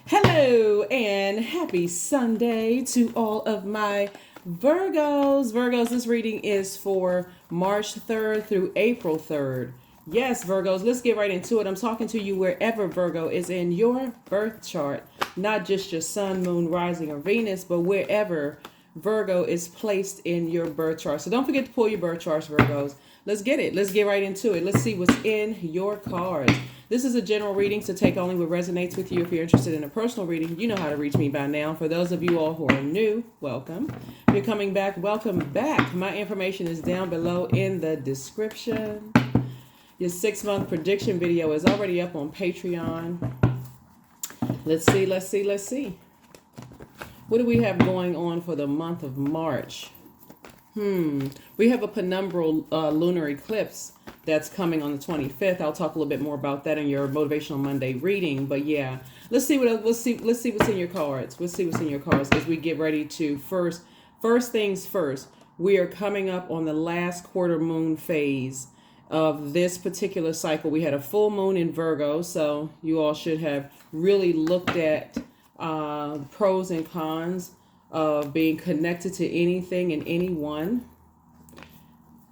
Hello and happy Sunday to all of my Virgos. Virgos, this reading is for March 3rd through April 3rd. Yes, Virgos, let's get right into it. I'm talking to you wherever Virgo is in your birth chart, not just your sun, moon, rising, or Venus, but wherever Virgo is placed in your birth chart. So don't forget to pull your birth charts, Virgos. Let's get it. Let's get right into it. Let's see what's in your cards. This is a general reading, so take only what resonates with you. If you're interested in a personal reading, you know how to reach me by now. For those of you all who are new, welcome. If you're coming back, welcome back. My information is down below in the description. Your 6-month prediction video is already up on Patreon. Let's see. What do we have going on for the month of March? We have a penumbral lunar eclipse that's coming on the 25th. I'll talk a little bit more about that in your Motivational Monday reading. But yeah, let's see what's in your cards. Let's see what's in your cards as we get ready to first things first. We are coming up on the last quarter moon phase of this particular cycle. We had a full moon in Virgo, so you all should have really looked at pros and cons of being connected to anything and anyone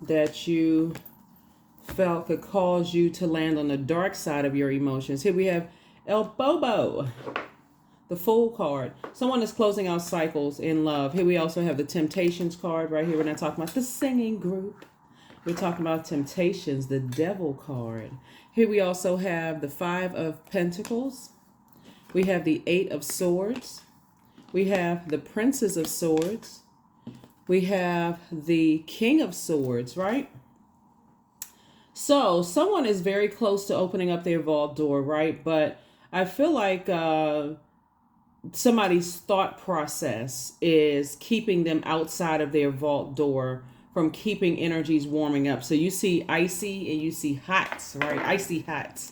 that you felt could cause you to land on the dark side of your emotions. Here we have El Bobo, the Fool card. Someone is closing out cycles in love. Here we also have the Temptations card right here. We're not talking about the singing group. We're talking about Temptations, the Devil card. Here we also have the Five of Pentacles. We have the Eight of Swords. We have the Princess of Swords. We have the King of Swords, right? So someone is very close to opening up their vault door, right? But I feel like somebody's thought process is keeping them outside of their vault door from keeping energies warming up. So you see icy and you see hot, right? Icy hot.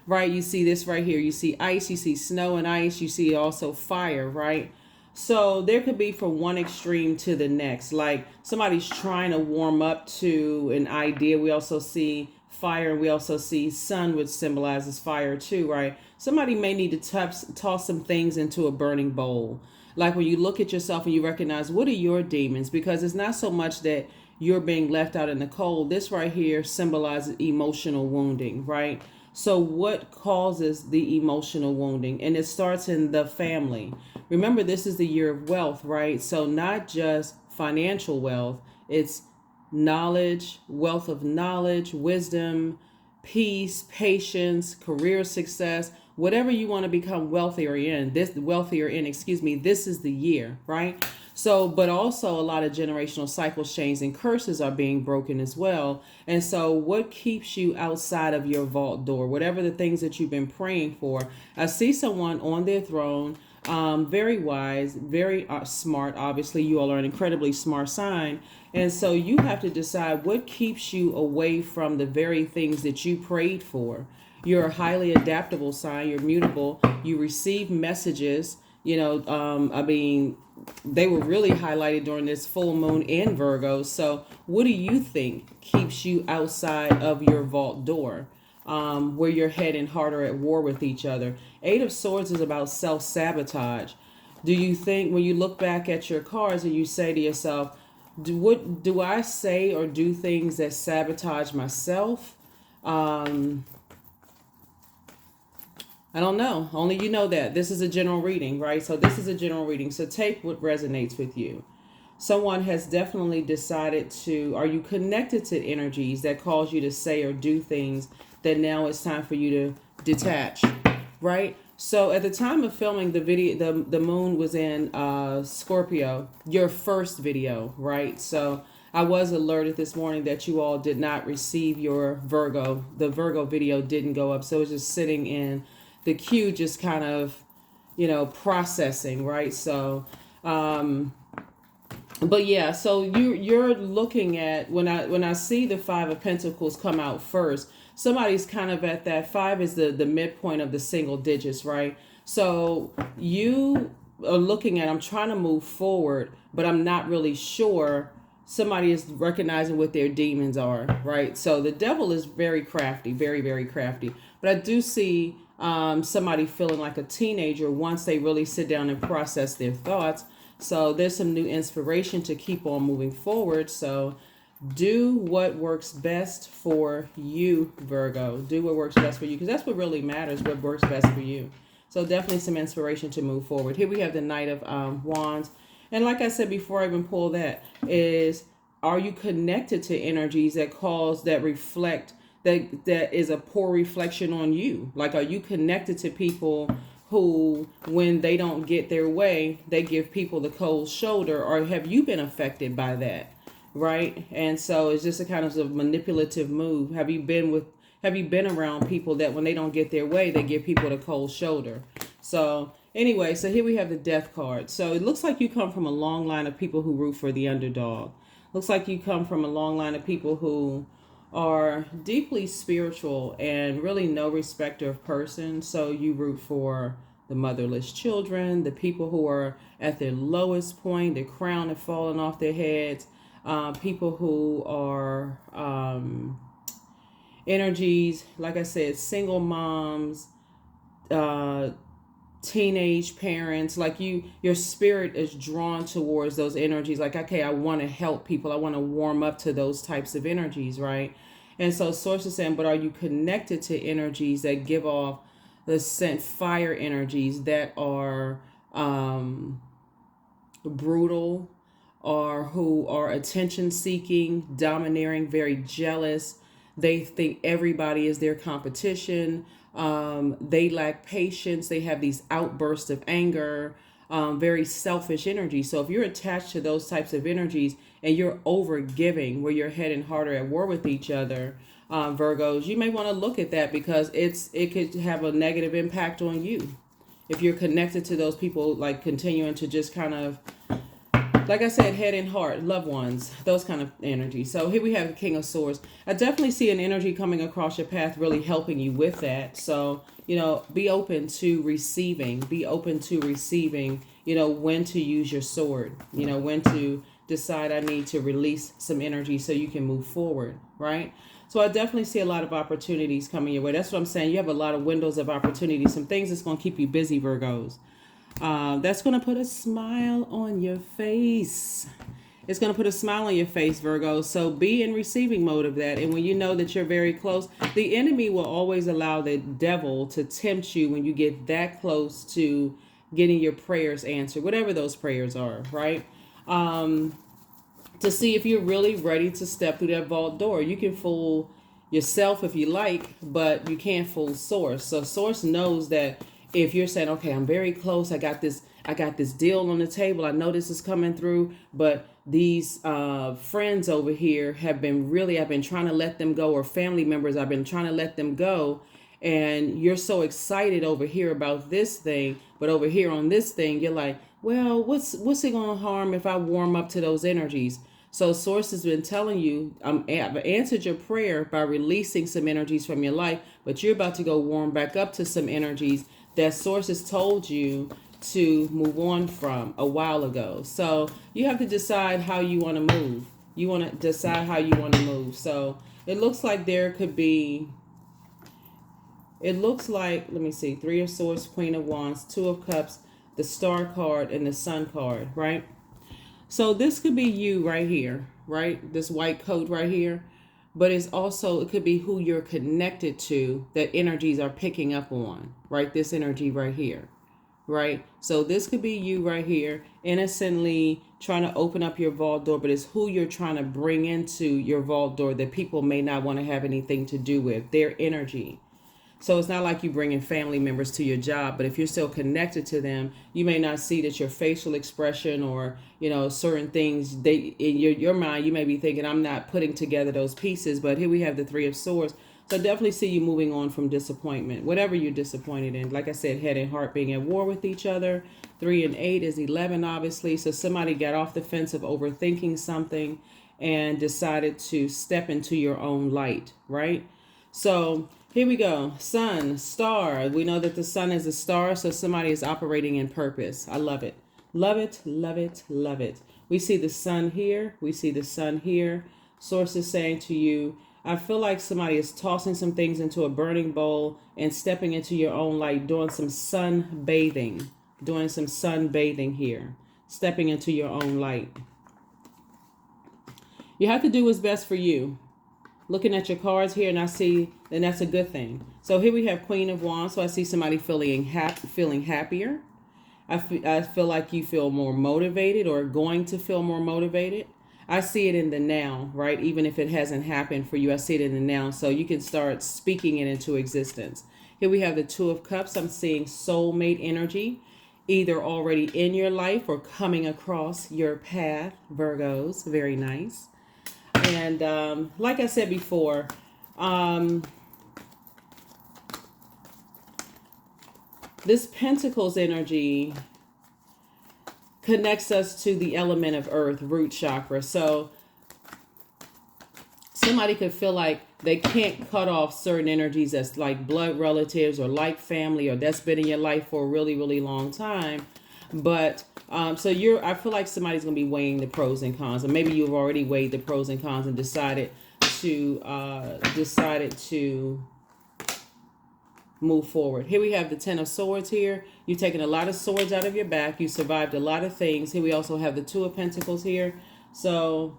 Right, you see this right here. You see ice, you see snow and ice, you see also fire, right? So there could be from one extreme to the next. Like somebody's trying to warm up to an idea. We also see fire, and we also see sun, which symbolizes fire too, right? Somebody may need to toss some things into a burning bowl. Like when you look at yourself and you recognize, what are your demons? Because it's not so much that you're being left out in the cold. This right here symbolizes emotional wounding, right? So what causes the emotional wounding? And it starts in the family. Remember, this is the year of wealth, right? So not just financial wealth, it's knowledge, wealth of knowledge, wisdom, peace, patience, career success, whatever you want to become wealthier in, this is the year, right? So, but also a lot of generational cycles, chains, and curses are being broken as well. And so what keeps you outside of your vault door? Whatever the things that you've been praying for. I see someone on their throne, very wise, very smart. Obviously, you all are an incredibly smart sign. And so you have to decide what keeps you away from the very things that you prayed for. You're a highly adaptable sign. You're mutable. You receive messages. They were really highlighted during this full moon in Virgo. So what do you think keeps you outside of your vault door, where your head and heart are at war with each other? Eight of Swords is about self-sabotage. Do you think when you look back at your cards and you say to yourself, what do I say or do things that sabotage myself? I don't know. Only you know that. This is a general reading, right? So this is a general reading. So take what resonates with you. Someone has definitely decided are you connected to energies that cause you to say or do things that now it's time for you to detach, right? So at the time of filming the video, the moon was in Scorpio, your first video, right? So I was alerted this morning that you all did not receive your Virgo. The Virgo video didn't go up. So it's just sitting in the queue, just kind of, processing, right? So, but yeah, so you're looking at, when I see the Five of Pentacles come out first, somebody's kind of at that. Five is the midpoint of the single digits, right? So you are looking at, I'm trying to move forward, but I'm not really sure. Somebody is recognizing what their demons are, right? So the devil is very crafty, very, very crafty. But I do see somebody feeling like a teenager once they really sit down and process their thoughts. So there's some new inspiration to keep on moving forward. So do what works best for you, Virgo. Do what works best for you, because that's what really matters, what works best for you. So definitely some inspiration to move forward. Here we have the Knight of Wands. And like I said before I even pull that, is are you connected to energies that reflect, that is a poor reflection on you? Like, are you connected to people who, when they don't get their way, they give people the cold shoulder? Or have you been affected by that? Right? And so it's just a kind of manipulative move. Have you been around people that when they don't get their way, they give people the cold shoulder? So anyway, so here we have the Death card. So it looks like you come from a long line of people who root for the underdog. Looks like you come from a long line of people who are deeply spiritual and really no respecter of person. So you root for the motherless children, the people who are at their lowest point, the crown have fallen off their heads, people who are energies, like I said, single moms, teenage parents. Like your spirit is drawn towards those energies. Like, okay, I want to help people. I want to warm up to those types of energies, right? And so source is saying, but are you connected to energies that give off the scent fire energies that are brutal, or who are attention seeking, domineering, very jealous? They think everybody is their competition. They lack patience. They have these outbursts of anger, very selfish energy. So if you're attached to those types of energies and you're over giving, where your head and heart are at war with each other, Virgos, you may want to look at that, because it could have a negative impact on you if you're connected to those people, like continuing to just kind of, like I said, head and heart, loved ones, those kind of energy. So here we have the King of Swords. I definitely see an energy coming across your path, really helping you with that. So, be open to receiving. Be open to receiving, when to use your sword, when to decide I need to release some energy so you can move forward, right? So I definitely see a lot of opportunities coming your way. That's what I'm saying. You have a lot of windows of opportunity, some things that's going to keep you busy, Virgos. That's going to put a smile on your face. It's going to put a smile on your face, Virgo. So be in receiving mode of that. And when you know that you're very close, the enemy will always allow the devil to tempt you when you get that close to getting your prayers answered, whatever those prayers are, right? To see if you're really ready to step through that vault door. You can fool yourself if you like, but you can't fool Source. So Source knows that if you're saying, okay, I'm very close, I got this deal on the table, I know this is coming through, but these friends over here I've been trying to let them go, or family members, I've been trying to let them go, and you're so excited over here about this thing, but over here on this thing, you're like, well, what's it gonna harm if I warm up to those energies? So Source has been telling you, I've answered your prayer by releasing some energies from your life, but you're about to go warm back up to some energies that Source has told you to move on from a while ago. So you have to decide how you want to move. You want to decide how you want to move. So it looks like let me see, Three of Swords, Queen of Wands, Two of Cups, the Star card, and the Sun card, right? So this could be you right here, right? This white coat right here. But it could be who you're connected to that energies are picking up on, right? This energy right here, right? So this could be you right here, innocently trying to open up your vault door, but it's who you're trying to bring into your vault door that people may not want to have anything to do with, their energy. So it's not like you bringing family members to your job, but if you're still connected to them, you may not see that your facial expression or, certain things, in your mind, you may be thinking, I'm not putting together those pieces. But here we have the Three of Swords. So definitely see you moving on from disappointment, whatever you're disappointed in. Like I said, head and heart being at war with each other. 3 and 8 is 11, obviously. So somebody got off the fence of overthinking something and decided to step into your own light, right? So here we go. Sun, star. We know that the sun is a star, so somebody is operating in purpose. I love it. Love it, love it, love it. We see the sun here. We see the sun here. Source is saying to you, I feel like somebody is tossing some things into a burning bowl and stepping into your own light, doing some sunbathing, here, stepping into your own light. You have to do what's best for you. Looking at your cards here, and I see, and that's a good thing. So here we have Queen of Wands. So I see somebody feeling happier. I feel like you feel more motivated, or going to feel more motivated. I see it in the now, right? Even if it hasn't happened for you, I see it in the now. So you can start speaking it into existence. Here we have the Two of Cups. I'm seeing soulmate energy, either already in your life or coming across your path, Virgos. Very nice. And like I said before, this Pentacles energy connects us to the element of earth, root chakra. So somebody could feel like they can't cut off certain energies that's like blood relatives or like family, or that's been in your life for a really, really long time. But so I feel like somebody's going to be weighing the pros and cons, and maybe you've already weighed the pros and cons and decided to move forward. Here we have the Ten of Swords here. You've taken a lot of swords out of your back. You survived a lot of things. Here we also have the Two of Pentacles here. So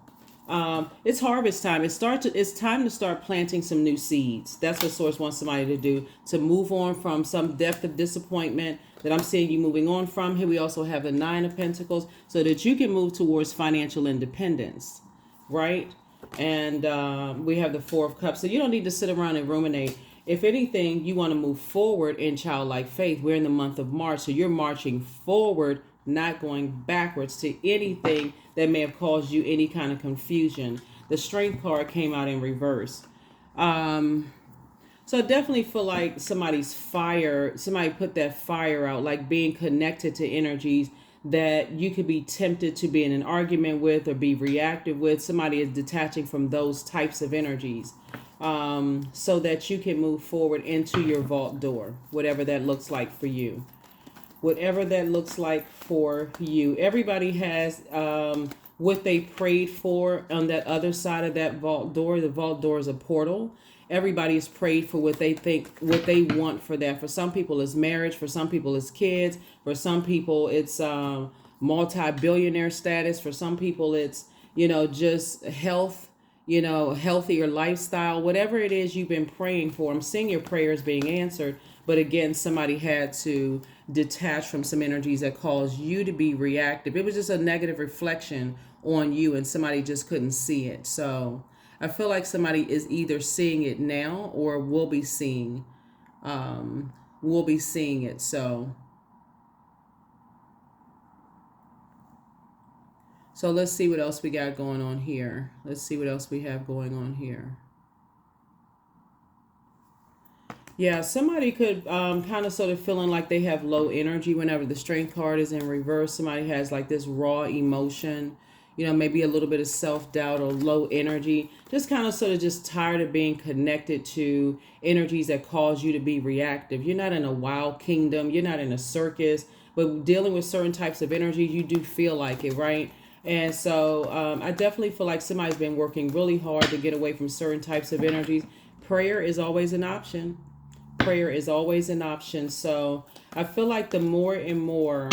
it's harvest time. It's time to start planting some new seeds. That's what Source wants somebody to do, to move on from some depth of disappointment that I'm seeing you moving on from. Here we also have the Nine of Pentacles, so that you can move towards financial independence, right? And we have the Four of Cups. So you don't need to sit around and ruminate. If anything, you want to move forward in childlike faith. We're in the month of March, so you're marching forward, not going backwards to anything that may have caused you any kind of confusion. The Strength card came out in reverse. So I definitely feel like somebody put that fire out, like being connected to energies that you could be tempted to be in an argument with or be reactive with. Somebody is detaching from those types of energies, so that you can move forward into your vault door, whatever that looks like for you. Whatever that looks like for you. Everybody has what they prayed for on that other side of that vault door. The vault door is a portal. Everybody has prayed for what they want for that. For some people, it's marriage. For some people, it's kids. For some people, it's multi-billionaire status. For some people, it's, just health, healthier lifestyle. Whatever it is you've been praying for, I'm seeing your prayers being answered. But again, somebody had to detach from some energies that caused you to be reactive. It was just a negative reflection on you, and somebody just couldn't see it. So I feel like somebody is either seeing it now or will be seeing it. So let's see what else we got going on here. Let's see what else we have going on here. Yeah, somebody could kind of sort of feeling like they have low energy whenever the Strength card is in reverse. Somebody has like this raw emotion, maybe a little bit of self-doubt or low energy. Just kind of sort of just tired of being connected to energies that cause you to be reactive. You're not in a wild kingdom. You're not in a circus. But dealing with certain types of energies, you do feel like it, right? And so I definitely feel like somebody's been working really hard to get away from certain types of energies. Prayer is always an option. Prayer is always an option. So I feel like the more and more,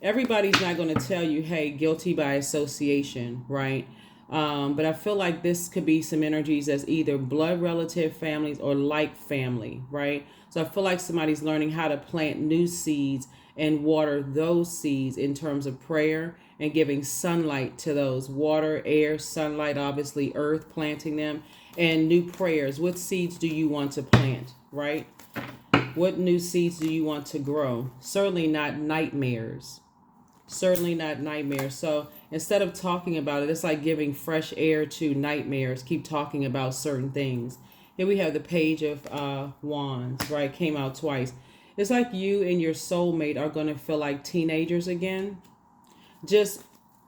everybody's not going to tell you, hey, guilty by association, right? But I feel like this could be some energies as either blood relative families or like family, right? So I feel like somebody's learning how to plant new seeds and water those seeds in terms of prayer and giving sunlight to those. Water, air, sunlight, obviously earth, planting them, and new prayers. What seeds do you want to plant, right? What new seeds do you want to grow? Certainly not nightmares. Certainly not nightmares. So instead of talking about it, it's like giving fresh air to nightmares. Keep talking about certain things. Here we have the Page of Wands, right? Came out twice. It's like you and your soulmate are going to feel like teenagers again. Just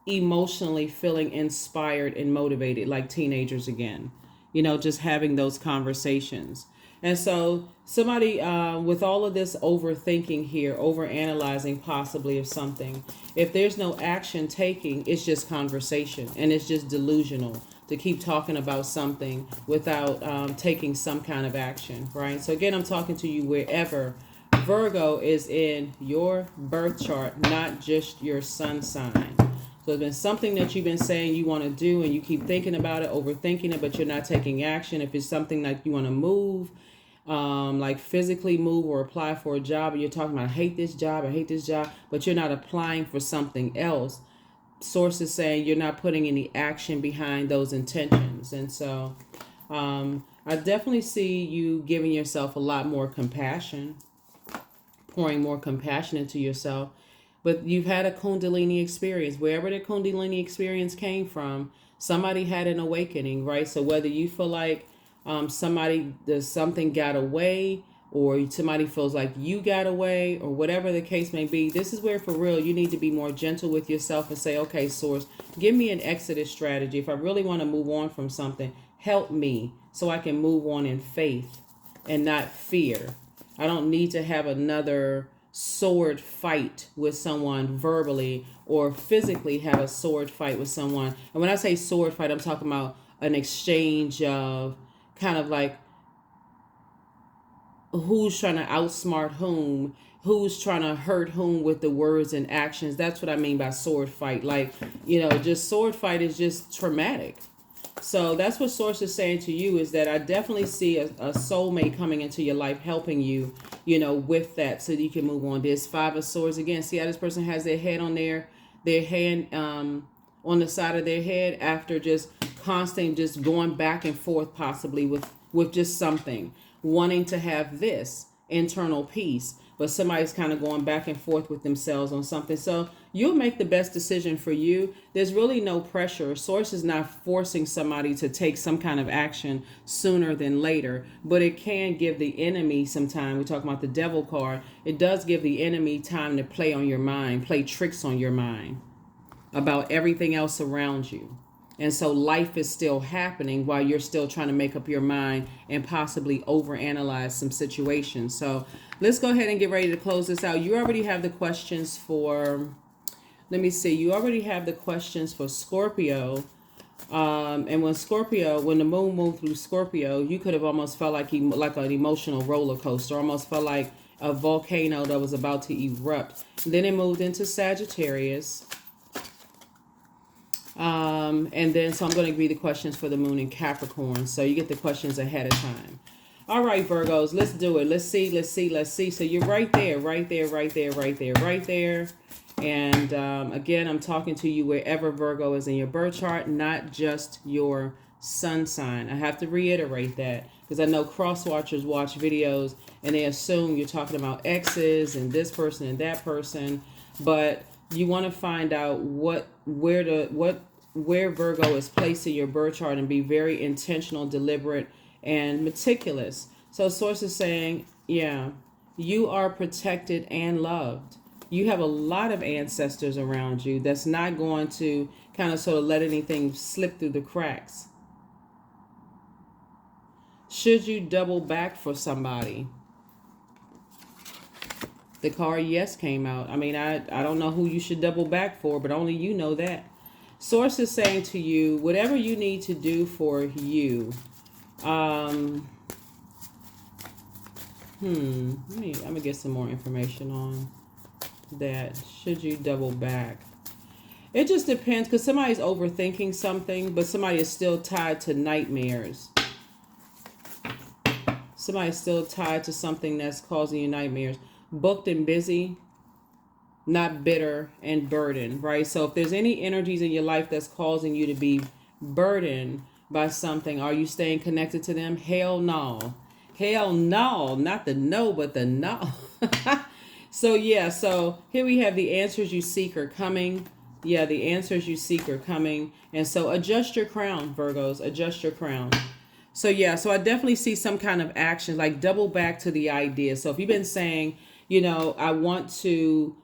emotionally feeling inspired and motivated like teenagers again. Just having those conversations. And so somebody with all of this overthinking here, overanalyzing possibly of something, if there's no action taking, it's just conversation and it's just delusional. to keep talking about something without taking some kind of action, right? So again, I'm talking to you wherever Virgo is in your birth chart, not just your sun sign. So it's been something that you've been saying you want to do and you keep thinking about it, overthinking it, but you're not taking action. If it's something like you want to move, like physically move or apply for a job, and you're talking about, I hate this job, but you're not applying for something else. Sources saying you're not putting any action behind those intentions. And so I definitely see you giving yourself a lot more compassion, pouring more compassion into yourself. But you've had a Kundalini experience. Wherever the Kundalini experience came from, somebody had an awakening, right? So whether you feel like something got away, or somebody feels like you got away, or whatever the case may be, this is where for real you need to be more gentle with yourself and say, okay, source, give me an exodus strategy. If I really want to move on from something, help me so I can move on in faith and not fear. I don't need to have another sword fight with someone verbally or physically have a sword fight with someone. And when I say sword fight, I'm talking about an exchange of kind of like who's trying to outsmart whom, who's trying to hurt whom with the words and actions. That's what I mean by sword fight. Like, just sword fight is just traumatic. So that's what Source is saying to you, is that I definitely see a soulmate coming into your life, helping you, with that so that you can move on. There's Five of Swords again. See how this person has their head on their hand on the side of their head after just constant, just going back and forth, possibly with just something, wanting to have this internal peace, but somebody's kind of going back and forth with themselves on something. So you'll make the best decision for you. There's really no pressure. Source is not forcing somebody to take some kind of action sooner than later, but it can give the enemy some time. We're talking about the Devil card. It does give the enemy time to play on your mind, play tricks on your mind about everything else around you. And so life is still happening while you're still trying to make up your mind and possibly overanalyze some situations. So let's go ahead and get ready to close this out. You already have the questions for, let me see, you already have the questions for Scorpio. And when the moon moved through Scorpio, you could have almost felt like an emotional roller coaster, almost felt like a volcano that was about to erupt. Then it moved into Sagittarius. And then, so I'm going to give you the questions for the moon in Capricorn. So you get the questions ahead of time. All right, Virgos, let's do it. Let's see. So you're right there. And again, I'm talking to you wherever Virgo is in your birth chart, not just your sun sign. I have to reiterate that because I know cross watchers watch videos and they assume you're talking about exes and this person and that person, but you want to find out where Virgo is placed in your birth chart and be very intentional, deliberate, and meticulous. So Source is saying, yeah, you are protected and loved. You have a lot of ancestors around you that's not going to kind of sort of let anything slip through the cracks. Should you double back for somebody? The card Yes came out. I mean, I don't know who you should double back for, but only you know that. Source is saying to you, whatever you need to do for you. I'm gonna get some more information on that. Should you double back? It just depends, because somebody's overthinking something, but somebody is still tied to nightmares. Somebody's still tied to something that's causing you nightmares. Booked and busy, not bitter and burdened, right? So if there's any energies in your life that's causing you to be burdened by something, are you staying connected to them? Hell no. Hell no. Not the no, but the no. So yeah, so here we have the answers you seek are coming. Yeah, the answers you seek are coming. And so adjust your crown, Virgos. Adjust your crown. So yeah, so I definitely see some kind of action, like double back to the idea. So if you've been saying, I want to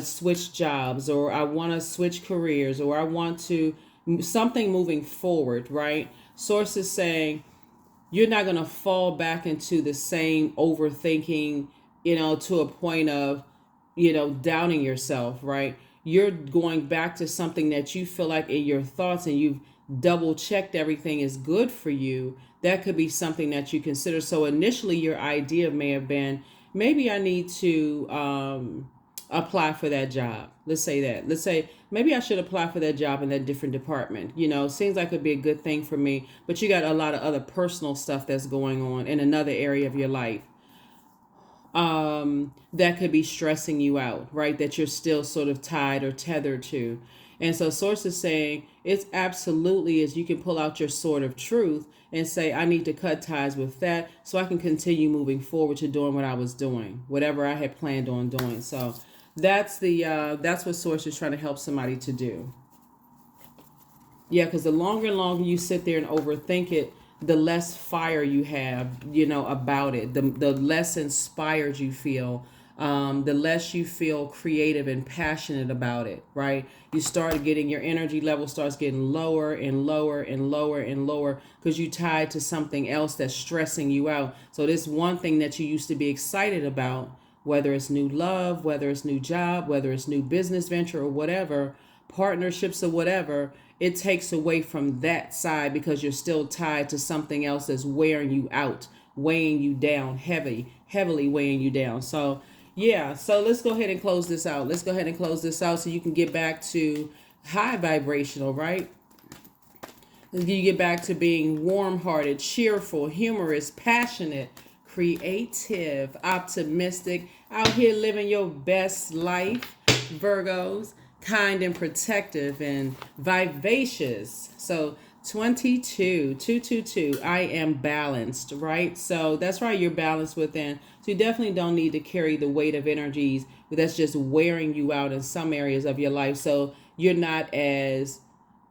switch jobs, or I want to switch careers, or I want to something moving forward, right? Source is saying you're not going to fall back into the same overthinking, to a point of, doubting yourself, right? You're going back to something that you feel like in your thoughts, and you've double checked everything is good for you, that could be something that you consider. So initially your idea may have been, maybe I need to apply for that job. Let's say that. Let's say maybe I should apply for that job in that different department. Seems like it'd be a good thing for me, but you got a lot of other personal stuff that's going on in another area of your life that could be stressing you out, right? That you're still sort of tied or tethered to. And so source is saying it's absolutely is you can pull out your sword of truth and say, I need to cut ties with that so I can continue moving forward to doing what I was doing, whatever I had planned on doing. So that's what source is trying to help somebody to do. Yeah, because the longer and longer you sit there and overthink it, the less fire you have, about it, the less inspired you feel, the less you feel creative and passionate about it, right? You start getting, your energy level starts getting lower and lower and lower and lower because you tied to something else that's stressing you out. So this one thing that you used to be excited about, whether it's new love, whether it's new job, whether it's new business venture or whatever, partnerships or whatever, it takes away from that side because you're still tied to something else that's wearing you out, weighing you down, heavily weighing you down. So yeah, so let's go ahead and close this out. Let's go ahead and close this out so you can get back to high vibrational, right? You get back to being warm-hearted, cheerful, humorous, passionate, creative, optimistic, out here living your best life, Virgos. Kind and protective and vivacious. So 222, I am balanced, right? So that's right, you're balanced within. So you definitely don't need to carry the weight of energies that's just wearing you out in some areas of your life. So you're not as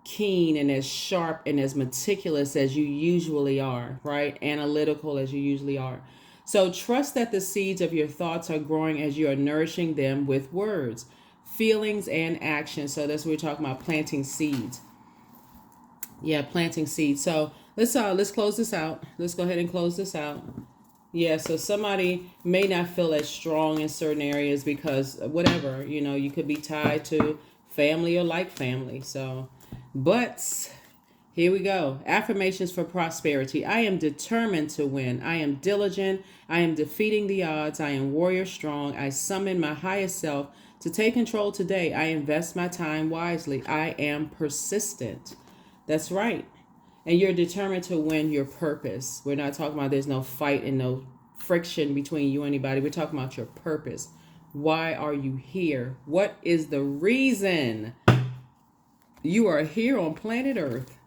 keen and as sharp and as meticulous as you usually are, right? Analytical as you usually are. So trust that the seeds of your thoughts are growing as you are nourishing them with words, feelings, and action. So that's what we're talking about, planting seeds. Yeah, planting seeds. So let's close this out. Let's go ahead and close this out. Yeah, so somebody may not feel as strong in certain areas because whatever, you could be tied to family or like family. So, but here we go. Affirmations for prosperity. I am determined to win. I am diligent. I am defeating the odds. I am warrior strong. I summon my highest self to take control today. I invest my time wisely. I am persistent. That's right. And you're determined to win your purpose. We're not talking about there's no fight and no friction between you and anybody. We're talking about your purpose. Why are you here? What is the reason you are here on planet Earth?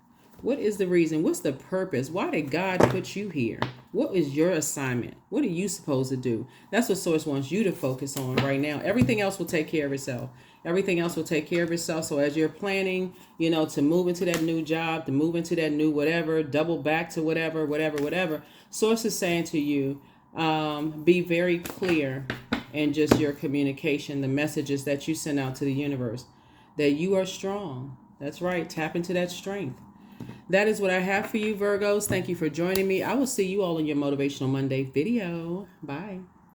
What is the reason? What's the purpose? Why did God put you here? What is your assignment? What are you supposed to do? That's what Source wants you to focus on right now. Everything else will take care of itself. Everything else will take care of itself. So as you're planning, to move into that new job, to move into that new whatever, double back to whatever, Source is saying to you, be very clear in just your communication, the messages that you send out to the universe, that you are strong. That's right. Tap into that strength. That is what I have for you, Virgos. Thank you for joining me. I will see you all in your Motivational Monday video. Bye.